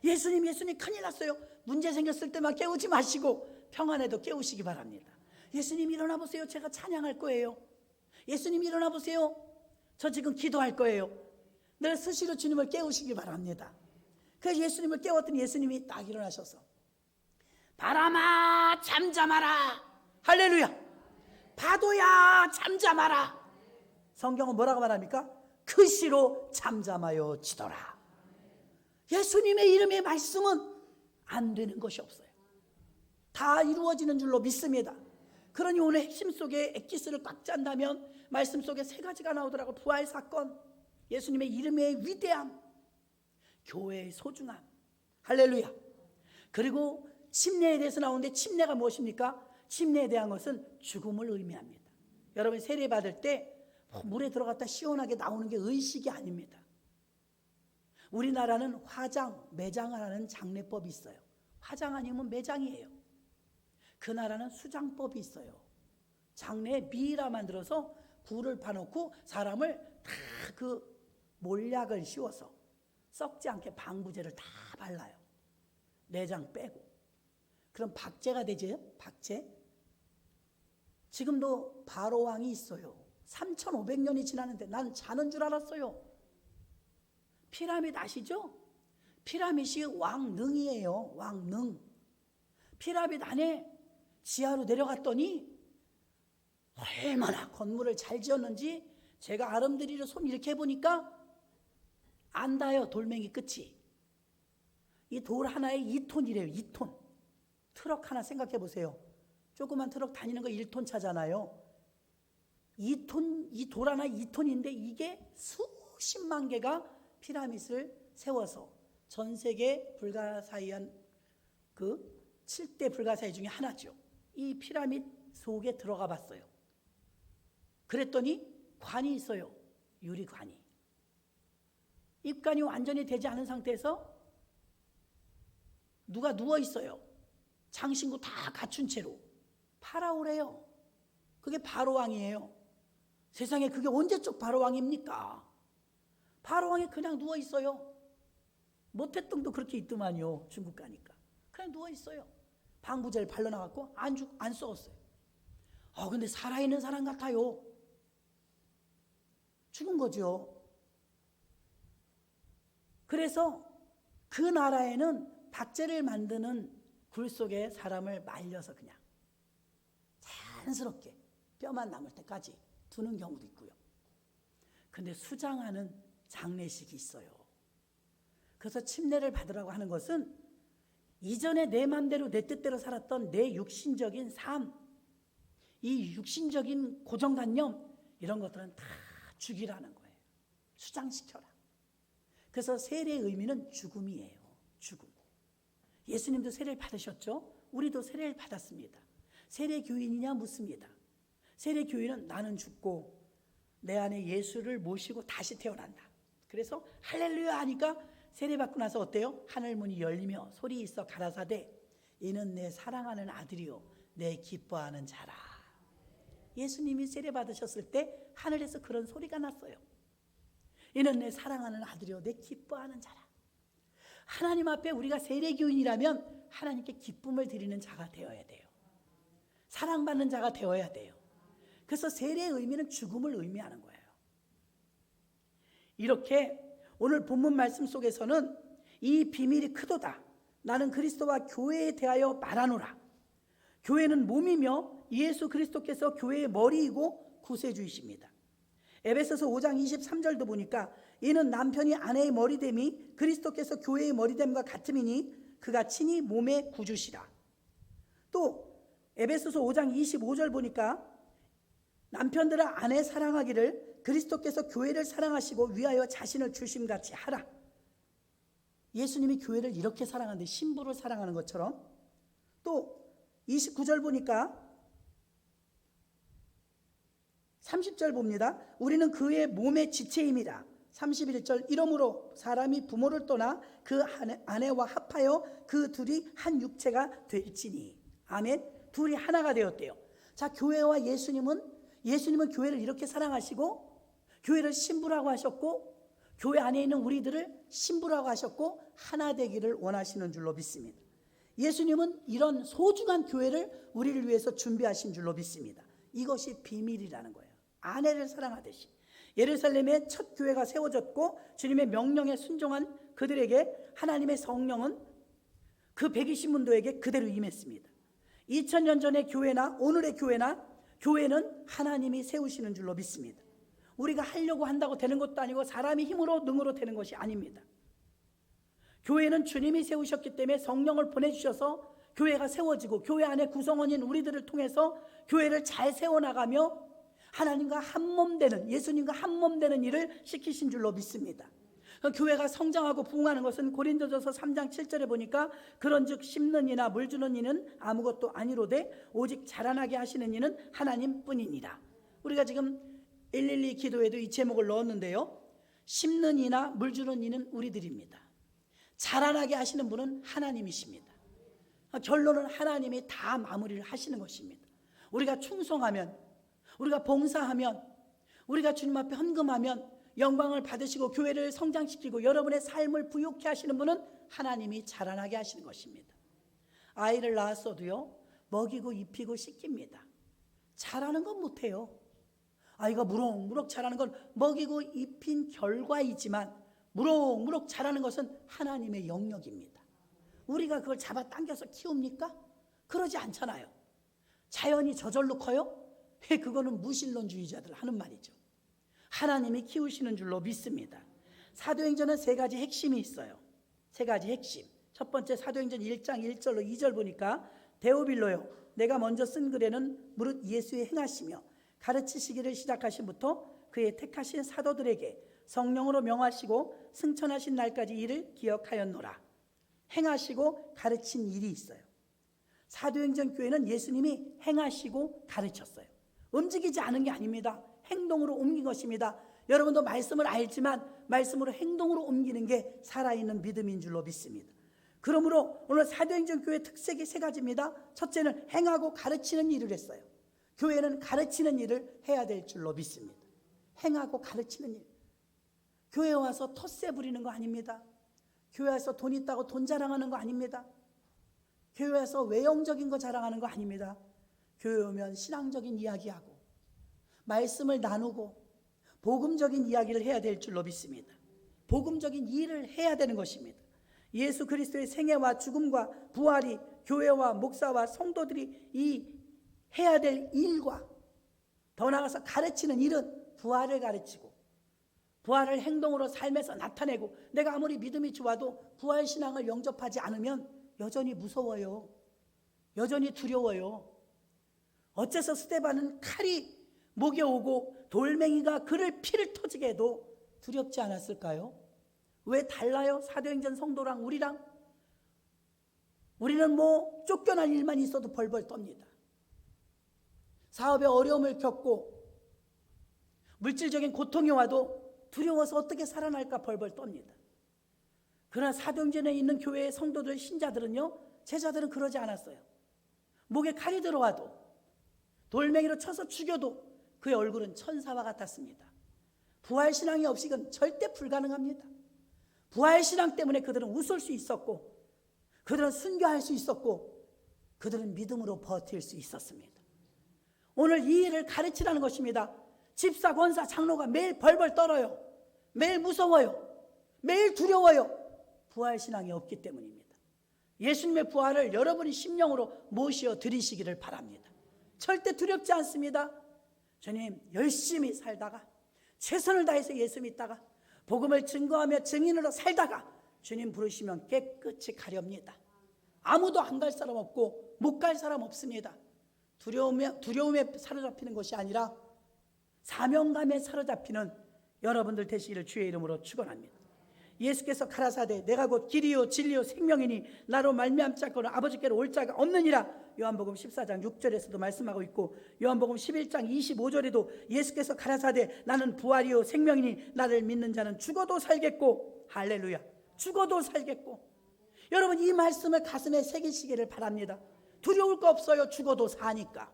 예수님 큰일 났어요. 문제 생겼을 때만 깨우지 마시고 평안에도 깨우시기 바랍니다. 예수님 일어나 보세요. 제가 찬양할 거예요. 예수님 일어나 보세요. 저 지금 기도할 거예요. 늘 스스로 주님을 깨우시기 바랍니다. 그래서 예수님을 깨웠더니 예수님이 딱 일어나셔서 바람아 잠잠하라. 할렐루야. 파도야 잠잠하라. 성경은 뭐라고 말합니까? 그 시로 잠잠하여 지더라. 예수님의 이름의 말씀은 안 되는 것이 없어요. 다 이루어지는 줄로 믿습니다. 그러니 오늘 핵심 속에 엑기스를 꽉 짠다면 말씀 속에 세 가지가 나오더라고. 부활 사건, 예수님의 이름의 위대함, 교회의 소중함. 할렐루야. 그리고 침례에 대해서 나오는데 침례가 무엇입니까? 침례에 대한 것은 죽음을 의미합니다. 여러분 세례 받을 때 물에 들어갔다 시원하게 나오는 게 의식이 아닙니다. 우리나라는 화장, 매장을 하는 장례법이 있어요. 화장 아니면 매장이에요. 그 나라는 수장법이 있어요. 장례에 미이라 만들어서 굴을 파놓고 사람을 다 그 몰약을 씌워서 썩지 않게 방부제를 다 발라요. 내장 빼고. 그럼 박제가 되죠? 박제. 지금도 바로 왕이 있어요. 3500년이 지났는데 난 자는 줄 알았어요. 피라미드 아시죠? 피라미드이 왕릉이에요. 왕릉. 피라미드 안에 지하로 내려갔더니 얼마나 건물을 잘 지었는지 제가 아름드리로 손 이렇게 해보니까 안 닿아요. 돌멩이 끝이. 이 돌 하나에 2톤이래요. 2톤. 트럭 하나 생각해 보세요. 조그만 트럭 다니는 거 1톤 차잖아요. 2톤, 이 돌 하나 2톤인데 이게 수십만 개가 피라미드를 세워서 전 세계 불가사의한 그 7대 불가사의 중에 하나죠. 이 피라미드 속에 들어가 봤어요. 그랬더니 관이 있어요. 유리관이. 입관이 완전히 되지 않은 상태에서 누가 누워 있어요. 장신구 다 갖춘 채로 파라오래요. 그게 바로왕이에요. 세상에 그게 언제적 바로왕입니까? 바로왕이 그냥 누워있어요. 모태똥도 그렇게 있더만요. 중국 가니까 그냥 누워있어요. 방부제를 발라놔갖고 안 썩었어요. 근데 살아있는 사람 같아요. 죽은 거죠. 그래서 그 나라에는 박제를 만드는 굴 속에 사람을 말려서 그냥 자연스럽게 뼈만 남을 때까지 두는 경우도 있고요. 근데 수장하는 장례식이 있어요. 그래서 침례를 받으라고 하는 것은 이전에 내 맘대로 내 뜻대로 살았던 내 육신적인 삶, 이 육신적인 고정관념 이런 것들은 다 죽이라는 거예요. 수장시켜라. 그래서 세례의 의미는 죽음이에요. 죽음. 예수님도 세례를 받으셨죠? 우리도 세례를 받았습니다. 세례 교인이냐 묻습니다. 세례 교인은 나는 죽고 내 안에 예수를 모시고 다시 태어난다. 그래서 할렐루야 하니까 세례 받고 나서 어때요? 하늘 문이 열리며 소리 있어 가라사대 이는 내 사랑하는 아들이요 내 기뻐하는 자라. 예수님이 세례 받으셨을 때 하늘에서 그런 소리가 났어요. 이는 내 사랑하는 아들이요 내 기뻐하는 자라. 하나님 앞에 우리가 세례교인이라면 하나님께 기쁨을 드리는 자가 되어야 돼요. 사랑받는 자가 되어야 돼요. 그래서 세례의 의미는 죽음을 의미하는 거예요. 이렇게 오늘 본문 말씀 속에서는 이 비밀이 크도다. 나는 그리스도와 교회에 대하여 말하노라. 교회는 몸이며 예수 그리스도께서 교회의 머리이고 구세주이십니다. 에베소서 5장 23절도 보니까 이는 남편이 아내의 머리됨이 그리스도께서 교회의 머리됨과 같음이니 그가 친히 몸의 구주시라. 또 에베소서 5장 25절 보니까 남편들아 아내 사랑하기를 그리스도께서 교회를 사랑하시고 위하여 자신을 주심같이 하라. 예수님이 교회를 이렇게 사랑하는데 신부를 사랑하는 것처럼. 또 29절 보니까 30절 봅니다. 우리는 그의 몸의 지체임이라. 31절 이러므로 사람이 부모를 떠나 그 아내와 합하여 그 둘이 한 육체가 될지니. 아멘. 둘이 하나가 되었대요. 자, 교회와 예수님은 교회를 이렇게 사랑하시고 교회를 신부라고 하셨고 교회 안에 있는 우리들을 신부라고 하셨고 하나 되기를 원하시는 줄로 믿습니다. 예수님은 이런 소중한 교회를 우리를 위해서 준비하신 줄로 믿습니다. 이것이 비밀이라는 거예요. 아내를 사랑하듯이 예루살렘에 첫 교회가 세워졌고 주님의 명령에 순종한 그들에게 하나님의 성령은 그 120문도에게 그대로 임했습니다. 2000년 전의 교회나 오늘의 교회는 하나님이 세우시는 줄로 믿습니다. 우리가 하려고 한다고 되는 것도 아니고 사람이 힘으로 능으로 되는 것이 아닙니다. 교회는 주님이 세우셨기 때문에 성령을 보내주셔서 교회가 세워지고 교회 안에 구성원인 우리들을 통해서 교회를 잘 세워나가며 하나님과 한몸 되는, 예수님과 한몸 되는 일을 시키신 줄로 믿습니다. 교회가 성장하고 부흥하는 것은 고린도전서 3장 7절에 보니까 그런즉 심는 이나 물 주는 이는 아무것도 아니로되 오직 자라나게 하시는 이는 하나님뿐이니라. 우리가 지금 112 기도에도 이 제목을 넣었는데요. 심는 이나 물 주는 이는 우리들입니다. 자라나게 하시는 분은 하나님이십니다. 결론은 하나님이 다 마무리를 하시는 것입니다. 우리가 충성하면, 우리가 봉사하면, 우리가 주님 앞에 헌금하면 영광을 받으시고 교회를 성장시키고 여러분의 삶을 부욕케 하시는 분은 하나님이 자라나게 하시는 것입니다. 아이를 낳았어도요, 먹이고 입히고 씻깁니다. 자라는 건 못해요. 아이가 무럭무럭 자라는 건 먹이고 입힌 결과이지만 무럭무럭 자라는 것은 하나님의 영역입니다. 우리가 그걸 잡아당겨서 키웁니까? 그러지 않잖아요. 자연이 저절로 커요? 그거는 무신론주의자들 하는 말이죠. 하나님이 키우시는 줄로 믿습니다. 사도행전은 세 가지 핵심이 있어요. 세 가지 핵심. 첫 번째 사도행전 1장 1절로 2절 보니까 데오빌로요 내가 먼저 쓴 글에는 무릇 예수의 행하시며 가르치시기를 시작하신부터 그의 택하신 사도들에게 성령으로 명하시고 승천하신 날까지 이를 기억하였노라. 행하시고 가르친 일이 있어요. 사도행전 교회는 예수님이 행하시고 가르쳤어요. 움직이지 않은 게 아닙니다. 행동으로 옮긴 것입니다. 여러분도 말씀을 알지만 말씀으로 행동으로 옮기는 게 살아있는 믿음인 줄로 믿습니다. 그러므로 오늘 사도행전 교회 특색이 세 가지입니다. 첫째는 행하고 가르치는 일을 했어요. 교회는 가르치는 일을 해야 될 줄로 믿습니다. 행하고 가르치는 일. 교회 와서 텃세 부리는 거 아닙니다. 교회 와서 돈 있다고 돈 자랑하는 거 아닙니다. 교회 와서 외형적인 거 자랑하는 거 아닙니다. 교회 오면 신앙적인 이야기하고 말씀을 나누고 복음적인 이야기를 해야 될 줄로 믿습니다. 복음적인 일을 해야 되는 것입니다. 예수 그리스도의 생애와 죽음과 부활이 교회와 목사와 성도들이 이 해야 될 일과 더 나아가서 가르치는 일은 부활을 가르치고 부활을 행동으로 삶에서 나타내고, 내가 아무리 믿음이 좋아도 부활신앙을 영접하지 않으면 여전히 무서워요. 여전히 두려워요. 어째서 스데반은 칼이 목에 오고 돌멩이가 그를 피를 터지게 해도 두렵지 않았을까요? 왜 달라요? 사도행전 성도랑 우리랑? 우리는 뭐 쫓겨날 일만 있어도 벌벌 떱니다. 사업에 어려움을 겪고 물질적인 고통이 와도 두려워서 어떻게 살아날까 벌벌 떱니다. 그러나 사도행전에 있는 교회의 성도들, 신자들은요, 제자들은 그러지 않았어요. 목에 칼이 들어와도 돌멩이로 쳐서 죽여도 그의 얼굴은 천사와 같았습니다. 부활신앙이 없이 이건 절대 불가능합니다. 부활신앙 때문에 그들은 웃을 수 있었고, 그들은 순교할 수 있었고, 그들은 믿음으로 버틸 수 있었습니다. 오늘 이 일을 가르치라는 것입니다. 집사, 권사, 장로가 매일 벌벌 떨어요. 매일 무서워요. 매일 두려워요. 부활신앙이 없기 때문입니다. 예수님의 부활을 여러분이 심령으로 모시어 드리시기를 바랍니다. 절대 두렵지 않습니다. 주님, 열심히 살다가 최선을 다해서 예수 믿다가 복음을 증거하며 증인으로 살다가 주님 부르시면 깨끗이 가렵니다. 아무도 안 갈 사람 없고 못 갈 사람 없습니다. 두려움에 사로잡히는 것이 아니라 사명감에 사로잡히는 여러분들 되시기를 주의 이름으로 축원합니다. 예수께서 가라사대 내가 곧 길이요 진리요 생명이니 나로 말미암지 않고는 아버지께로 올 자가 없느니라. 요한복음 14장 6절에서도 말씀하고 있고, 요한복음 11장 25절에도 예수께서 가라사대 나는 부활이요 생명이니 나를 믿는 자는 죽어도 살겠고, 할렐루야, 죽어도 살겠고. 여러분, 이 말씀을 가슴에 새기시기를 바랍니다. 두려울 거 없어요. 죽어도 사니까.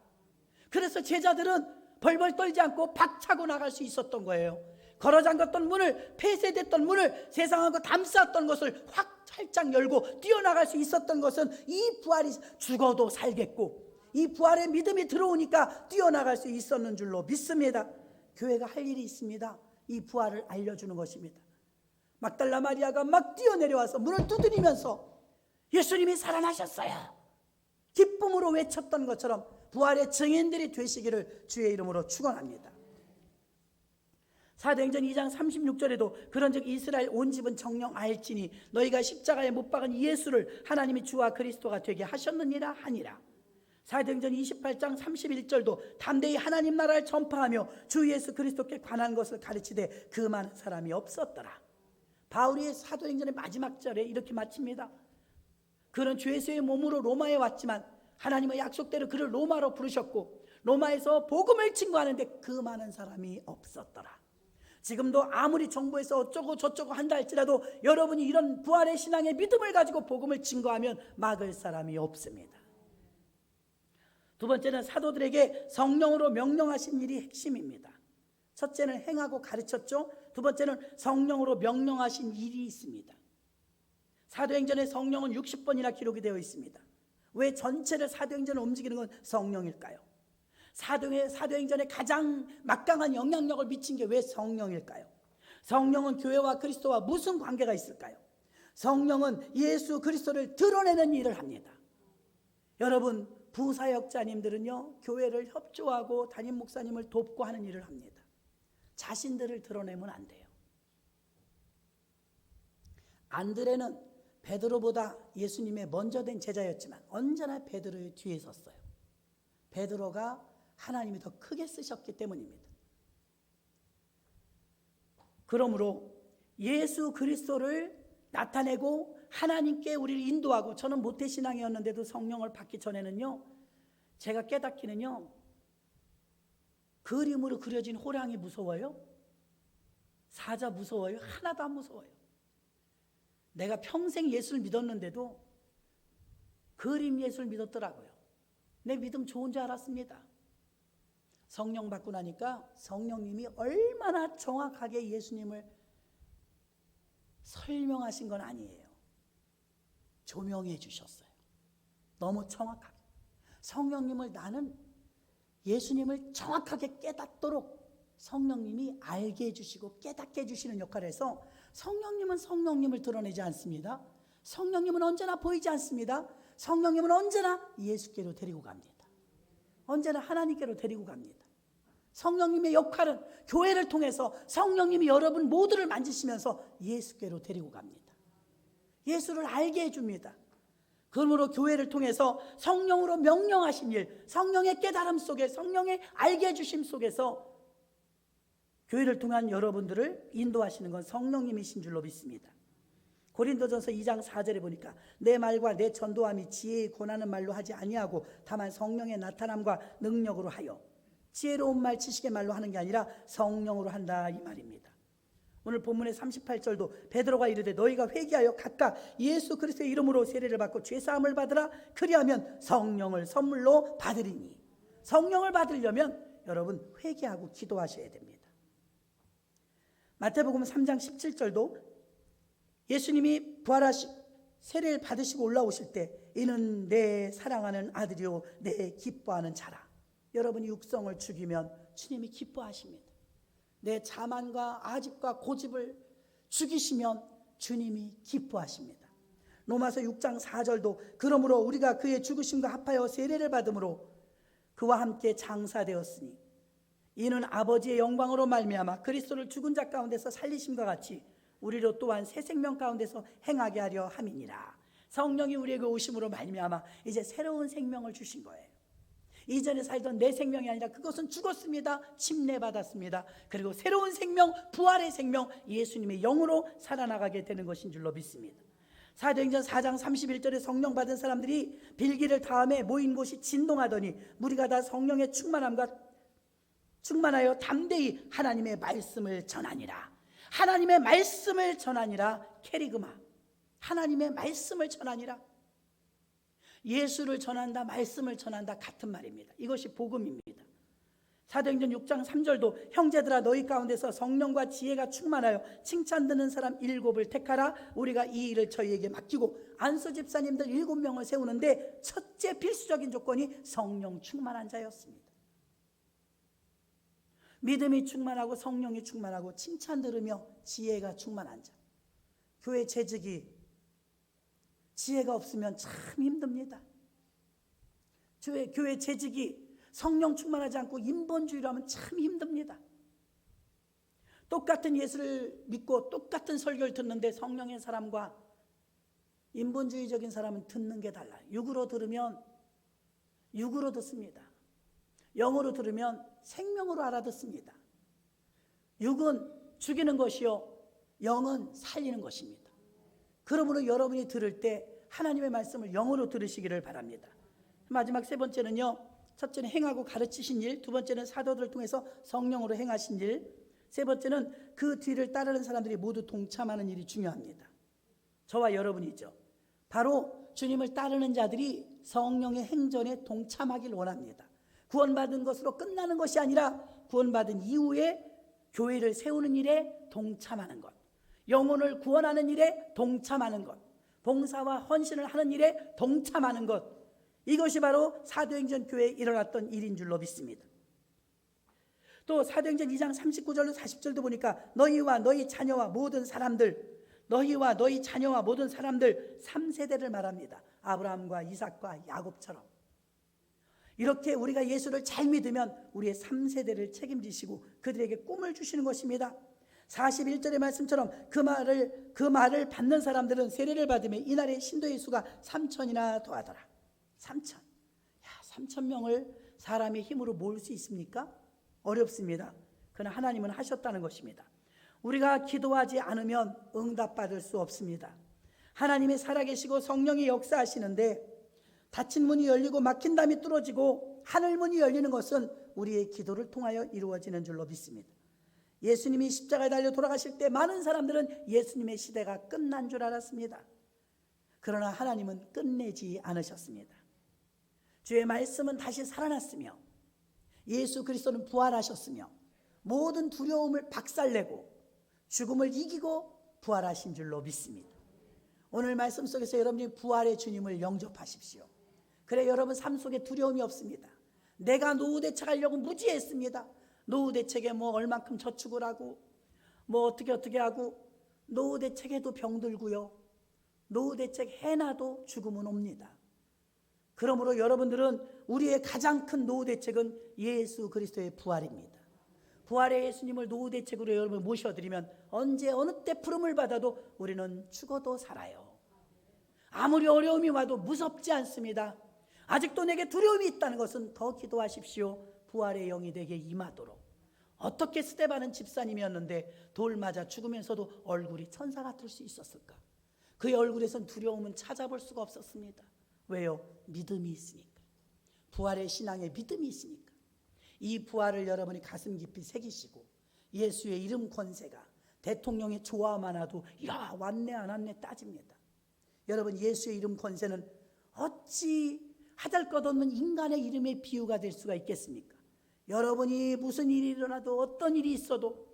그래서 제자들은 벌벌 떨지 않고 박차고 나갈 수 있었던 거예요. 걸어 잠갔던 문을, 폐쇄됐던 문을, 세상하고 담쌓았던 것을 확 활짝 열고 뛰어나갈 수 있었던 것은 이 부활이, 죽어도 살겠고, 이 부활의 믿음이 들어오니까 뛰어나갈 수 있었는 줄로 믿습니다. 교회가 할 일이 있습니다. 이 부활을 알려주는 것입니다. 막달라 마리아가 막 뛰어내려와서 문을 두드리면서 예수님이 살아나셨어요, 기쁨으로 외쳤던 것처럼 부활의 증인들이 되시기를 주의 이름으로 축원합니다. 사도행전 2장 36절에도 그런즉 이스라엘 온 집은 정녕 알지니 너희가 십자가에 못 박은 예수를 하나님이 주와 그리스도가 되게 하셨느니라 하니라. 사도행전 28장 31절도 담대히 하나님 나라를 전파하며 주 예수 그리스도께 관한 것을 가르치되 그 많은 사람이 없었더라. 바울이 사도행전의 마지막 절에 이렇게 마칩니다. 그는 주 예수의 몸으로 로마에 왔지만 하나님의 약속대로 그를 로마로 부르셨고 로마에서 복음을 증거하는데 그 많은 사람이 없었더라. 지금도 아무리 정부에서 어쩌고 저쩌고 한다 할지라도 여러분이 이런 부활의 신앙의 믿음을 가지고 복음을 증거하면 막을 사람이 없습니다. 두 번째는 사도들에게 성령으로 명령하신 일이 핵심입니다. 첫째는 행하고 가르쳤죠. 두 번째는 성령으로 명령하신 일이 있습니다. 사도행전에 성령은 60번이나 기록이 되어 있습니다. 왜 전체를 사도행전을 움직이는 건 성령일까요? 사도행전에 가장 막강한 영향력을 미친 게 왜 성령일까요? 성령은 교회와 그리스도와 무슨 관계가 있을까요? 성령은 예수 그리스도를 드러내는 일을 합니다. 여러분, 부사역자님들은요, 교회를 협조하고 담임 목사님을 돕고 하는 일을 합니다. 자신들을 드러내면 안 돼요. 안드레는 베드로보다 예수님의 먼저 된 제자였지만 언제나 베드로의 뒤에 섰어요. 베드로가 하나님이 더 크게 쓰셨기 때문입니다. 그러므로 예수 그리스도를 나타내고 하나님께 우리를 인도하고, 저는 모태신앙이었는데도 성령을 받기 전에는요, 제가 깨닫기는요, 그림으로 그려진 호랑이 무서워요? 사자 무서워요? 하나도 안 무서워요. 내가 평생 예수를 믿었는데도 그림 예수를 믿었더라고요. 내 믿음 좋은 줄 알았습니다. 성령 받고 나니까 성령님이 얼마나 정확하게 예수님을 설명하신 건 아니에요. 조명해 주셨어요. 너무 정확하게. 성령님을 나는 예수님을 정확하게 깨닫도록 성령님이 알게 해주시고 깨닫게 해주시는 역할을 해서 성령님은 성령님을 드러내지 않습니다. 성령님은 언제나 보이지 않습니다. 성령님은 언제나 예수께로 데리고 갑니다. 언제나 하나님께로 데리고 갑니다. 성령님의 역할은 교회를 통해서 성령님이 여러분 모두를 만지시면서 예수께로 데리고 갑니다. 예수를 알게 해줍니다. 그러므로 교회를 통해서 성령으로 명령하신 일, 성령의 깨달음 속에, 성령의 알게 해주심 속에서 교회를 통한 여러분들을 인도하시는 건 성령님이신 줄로 믿습니다. 고린도전서 2장 4절에 보니까 내 말과 내 전도함이 지혜의 권하는 말로 하지 아니하고 다만 성령의 나타남과 능력으로 하여 지혜로운 말 지식의 말로 하는 게 아니라 성령으로 한다 이 말입니다. 오늘 본문의 38절도 베드로가 이르되 너희가 회개하여 각각 예수 그리스도의 이름으로 세례를 받고 죄사함을 받으라. 그리하면 성령을 선물로 받으리니. 성령을 받으려면 여러분 회개하고 기도하셔야 됩니다. 마태복음 3장 17절도 예수님이 부활하시고 세례를 받으시고 올라오실 때 이는 내 사랑하는 아들이요 내 기뻐하는 자라. 여러분이 육성을 죽이면 주님이 기뻐하십니다. 내 자만과 아집과 고집을 죽이시면 주님이 기뻐하십니다. 로마서 6장 4절도 그러므로 우리가 그의 죽으심과 합하여 세례를 받음으로 그와 함께 장사되었으니 이는 아버지의 영광으로 말미암아 그리스도를 죽은 자 가운데서 살리심과 같이 우리로 또한 새 생명 가운데서 행하게 하려 함이니라. 성령이 우리에게 오심으로 말미암아 이제 새로운 생명을 주신 거예요. 이전에 살던 내 생명이 아니라 그것은 죽었습니다. 침례받았습니다. 그리고 새로운 생명, 부활의 생명, 예수님의 영으로 살아나가게 되는 것인 줄로 믿습니다. 사도행전 4장 31절에 성령 받은 사람들이 빌기를 다음에 모인 곳이 진동하더니 무리가 다 성령의 충만하여 담대히 하나님의 말씀을 전하니라. 하나님의 말씀을 전하니라. 캐리그마. 하나님의 말씀을 전하니라. 예수를 전한다, 말씀을 전한다 같은 말입니다. 이것이 복음입니다. 사도행전 6장 3절도 형제들아 너희 가운데서 성령과 지혜가 충만하여 칭찬 듣는 사람 7을 택하라. 우리가 이 일을 저희에게 맡기고 안수 집사님들 7명을 세우는데 첫째 필수적인 조건이 성령 충만한 자였습니다. 믿음이 충만하고 성령이 충만하고 칭찬 들으며 지혜가 충만한 자. 교회 재직이 지혜가 없으면 참 힘듭니다. 교회 재직이 성령 충만하지 않고 인본주의로 하면 참 힘듭니다. 똑같은 예수를 믿고 똑같은 설교를 듣는데 성령의 사람과 인본주의적인 사람은 듣는 게 달라요. 육으로 들으면 육으로 듣습니다. 영으로 들으면 생명으로 알아듣습니다. 육은 죽이는 것이요 영은 살리는 것입니다. 그러므로 여러분이 들을 때 하나님의 말씀을 영으로 들으시기를 바랍니다. 마지막 세 번째는요, 첫째는 행하고 가르치신 일, 두 번째는 사도들을 통해서 성령으로 행하신 일, 세 번째는 그 뒤를 따르는 사람들이 모두 동참하는 일이 중요합니다. 저와 여러분이죠. 바로 주님을 따르는 자들이 성령의 행전에 동참하길 원합니다. 구원받은 것으로 끝나는 것이 아니라 구원받은 이후에 교회를 세우는 일에 동참하는 것, 영혼을 구원하는 일에 동참하는 것, 봉사와 헌신을 하는 일에 동참하는 것, 이것이 바로 사도행전 교회에 일어났던 일인 줄로 믿습니다. 또 사도행전 2장 39절로 40절도 보니까 너희와 너희 자녀와 모든 사람들, 너희와 너희 자녀와 모든 사람들 3세대를 말합니다. 아브라함과 이삭과 야곱처럼. 이렇게 우리가 예수를 잘 믿으면 우리의 3세대를 책임지시고 그들에게 꿈을 주시는 것입니다. 41절의 말씀처럼 그 말을 받는 사람들은 세례를 받으며 이날의 신도의 수가 3,000이나 더하더라. 3,000. 3,000명을 사람의 힘으로 모을 수 있습니까? 어렵습니다. 그러나 하나님은 하셨다는 것입니다. 우리가 기도하지 않으면 응답받을 수 없습니다. 하나님이 살아계시고 성령이 역사하시는데 닫힌 문이 열리고 막힌 담이 뚫어지고 하늘 문이 열리는 것은 우리의 기도를 통하여 이루어지는 줄로 믿습니다. 예수님이 십자가에 달려 돌아가실 때 많은 사람들은 예수님의 시대가 끝난 줄 알았습니다. 그러나 하나님은 끝내지 않으셨습니다. 주의 말씀은 다시 살아났으며 예수 그리스도는 부활하셨으며 모든 두려움을 박살내고 죽음을 이기고 부활하신 줄로 믿습니다. 오늘 말씀 속에서 여러분이 부활의 주님을 영접하십시오. 그래 여러분 삶 속에 두려움이 없습니다. 내가 노후 대책하려고 무지했습니다. 노후 대책에 뭐 얼만큼 저축을 하고 뭐 어떻게 하고 노후 대책해도 병들고요. 노후 대책 해놔도 죽음은 옵니다. 그러므로 여러분들은 우리의 가장 큰 노후 대책은 예수 그리스도의 부활입니다. 부활의 예수님을 노후 대책으로 여러분 모셔드리면 언제 어느 때 부름을 받아도 우리는 죽어도 살아요. 아무리 어려움이 와도 무섭지 않습니다. 아직도 내게 두려움이 있다는 것은 더 기도하십시오. 부활의 영이 내게 임하도록. 어떻게 스데반은 집사님이었는데 돌 맞아 죽으면서도 얼굴이 천사 같을 수 있었을까? 그의 얼굴에선 두려움은 찾아볼 수가 없었습니다. 왜요? 믿음이 있으니까. 부활의 신앙에 믿음이 있으니까. 이 부활을 여러분이 가슴 깊이 새기시고 예수의 이름 권세가 대통령의 조화만 와도 야 왔네 안 왔네 따집니다. 여러분 예수의 이름 권세는 어찌 하잘것없는 인간의 이름의 비유가 될 수가 있겠습니까? 여러분이 무슨 일이 일어나도 어떤 일이 있어도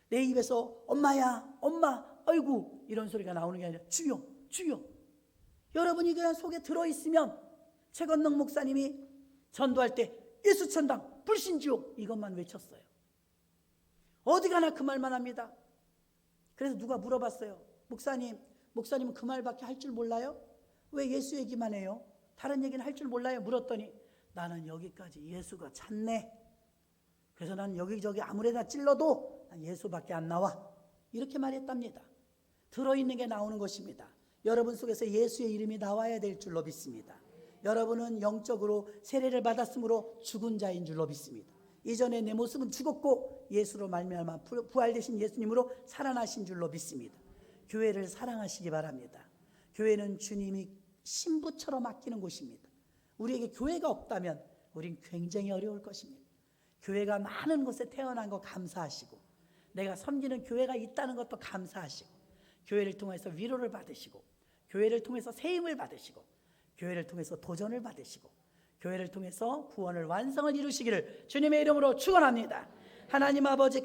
내 입에서 엄마야 엄마 아이고 이런 소리가 나오는 게 아니라 주여 주여. 여러분이 그냥 속에 들어있으면 최건능 목사님이 전도할 때 예수 천당 불신지옥 이것만 외쳤어요. 어디 가나 그 말만 합니다. 그래서 누가 물어봤어요. 목사님은 그 말밖에 할 줄 몰라요? 왜 예수 얘기만 해요? 다른 얘기는 할 줄 몰라요? 물었더니 나는 여기까지 예수가 찼네. 그래서 난 여기저기 아무래나 찔러도 난 예수밖에 안 나와. 이렇게 말했답니다. 들어있는 게 나오는 것입니다. 여러분 속에서 예수의 이름이 나와야 될 줄로 믿습니다. 여러분은 영적으로 세례를 받았으므로 죽은 자인 줄로 믿습니다. 이전에 내 모습은 죽었고 예수로 말미암아 부활되신 예수님으로 살아나신 줄로 믿습니다. 교회를 사랑하시기 바랍니다. 교회는 주님이 신부처럼 아끼는 곳입니다. 우리에게 교회가 없다면 우린 굉장히 어려울 것입니다. 교회가 많은 곳에 태어난 거 감사하시고 내가 섬기는 교회가 있다는 것도 감사하시고 교회를 통해서 위로를 받으시고 교회를 통해서 세임을 받으시고 교회를 통해서 도전을 받으시고 교회를 통해서 구원을 완성을 이루시기를 주님의 이름으로 축원합니다. 하나님 아버지